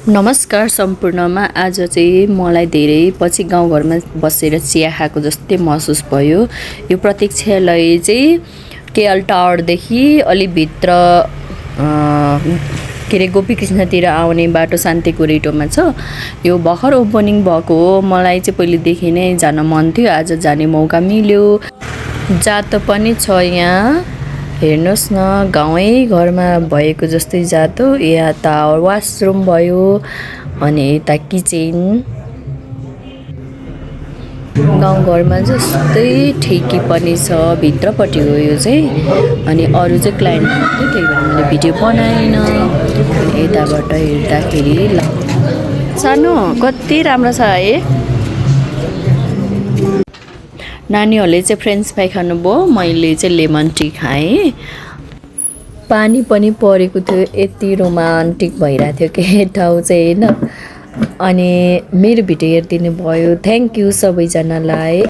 नमस्कार सम्पूर्णमा आज चाहिँ मलाई धेरै पछि गाउँघरमा बसेर चिया खाएको जस्तै महसुस भयो। यो प्रतीक्षालय चाहिँ केएल टावरदेखि अलि भित्र के अरे गोपीकृष्णतिर आउने बाटो शान्ति गोरेटोमा छ। यो भर्खर ओपनिङ भएको हो। मलाई चाहिँ पहिलेदेखि नै जान मन थियो, आज जाने मौका मिल्यो। जात पनि छ यहाँ, हेर्नुहोस् न, गाउँै घरमा भएको जस्तै जातो। यहाँ त वासरुम भयो अनि यता किचन, गाउँघरमा जस्तै ठेकी पनि छ भित्रपट्टि हो यो चाहिँ। अनि अरू चाहिँ क्लाइन्ट थियो, त्यही भएर मैले भिडियो बनाइनँ। यताबाट हेर्दाखेरि सानो कति राम्रो छ है। नानीहरूले चाहिँ फ्रेन्च फ्राई खानुभयो, मैले चाहिँ लेमन टी खाएँ। पानी पनि परेको थियो, यति रोमान्टिक भइरहेको थियो के ठाउँ चाहिँ होइन। अनि मेरो भिडियो हेरिदिनु भयो, थ्याङ्क यू सबैजनालाई।